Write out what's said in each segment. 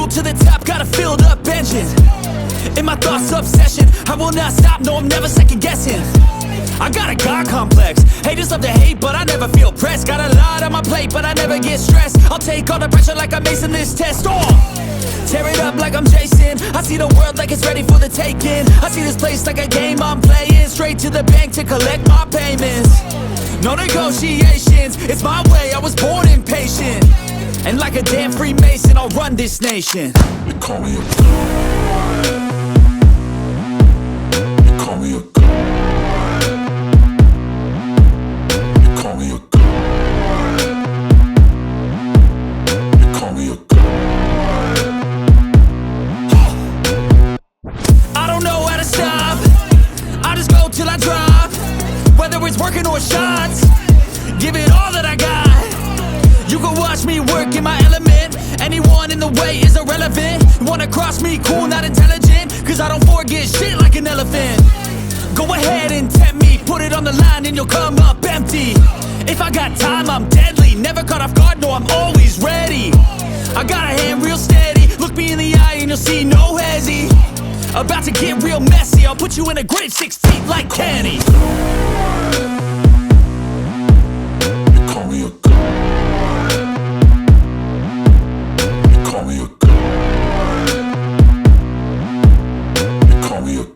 Fuel to the top, got a filled up engine. In my thoughts, obsession, I will not stop, no, I'm never second guessing. I got a God complex, haters love to hate, but I never feel pressed. Got a lot on my plate, but I never get stressed. I'll take all the pressure like I'm acing this test. Tear it up like I'm Jason. I see the world like it's ready for the taking. I see this place like a game I'm playing. Straight to the bank to collect my payments. No negotiations, it's my way, I was born impatient. And like a damn Freemason, I'll run this nation. You call me a god. You call me a god. You call me a god. You call me a god. I don't know how to stop, I just go till I drop. Whether it's working or shots, give it all that I got. You can watch me work in my element. Anyone in the way is irrelevant. Wanna cross me, cool, not intelligent. Cause I don't forget shit like an elephant. Go ahead and tempt me, put it on the line and you'll come up empty. If I got time, I'm deadly. Never caught off guard, no, I'm always ready. I got a hand real steady. Look me in the eye and you'll see no hezzy. About to get real messy, I'll put you in a grave 6 feet like Kenny. You call me a god. You call me a god. You call me a god.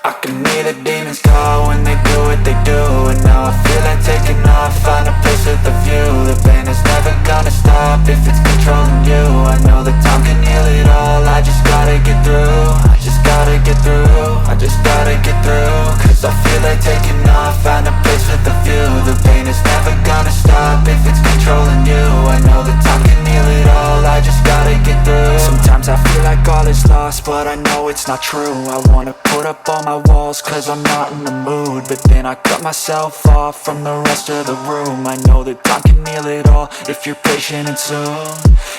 I can hear the demons call when they do what they do. And now I feel like taking off, find a place with a view. The pain is never gonna stop if it's controlling you. I know that time can heal it all, I just gotta get through. I just gotta get through, I just gotta get through. Cause I feel like taking off, find a place with a view. The pain is never gonna stop if it's controlling you. I know that time can heal it all, I just gotta get through. Sometimes I feel like all is lost, but I know it's not true. I wanna put up all my walls cause I'm not in the mood, but then I cut myself off from the rest of the room. I know that time can heal it all if you're patient, and soon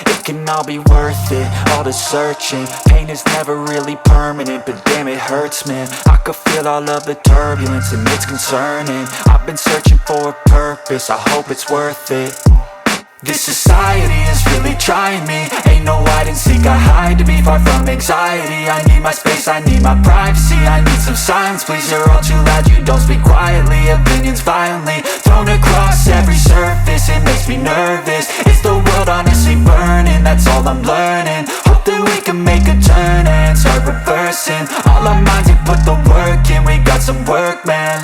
it can all be worth it, all the searching. Pain is never really permanent, but damn it hurts, man. I could feel all of the turbulence and it's concerning. I've been searching for a purpose, I hope it's worth it. This society is really trying me. Ain't no hide and seek, I hide to be far from anxiety. I need my space, I need my privacy. I need some silence, please, you're all too loud. You don't speak quietly, opinions violently thrown across every surface. It makes me nervous, it's the world honestly burning. That's all I'm learning, hope that we can make a turn and start reversing all our minds and put the work in. We got some work, man.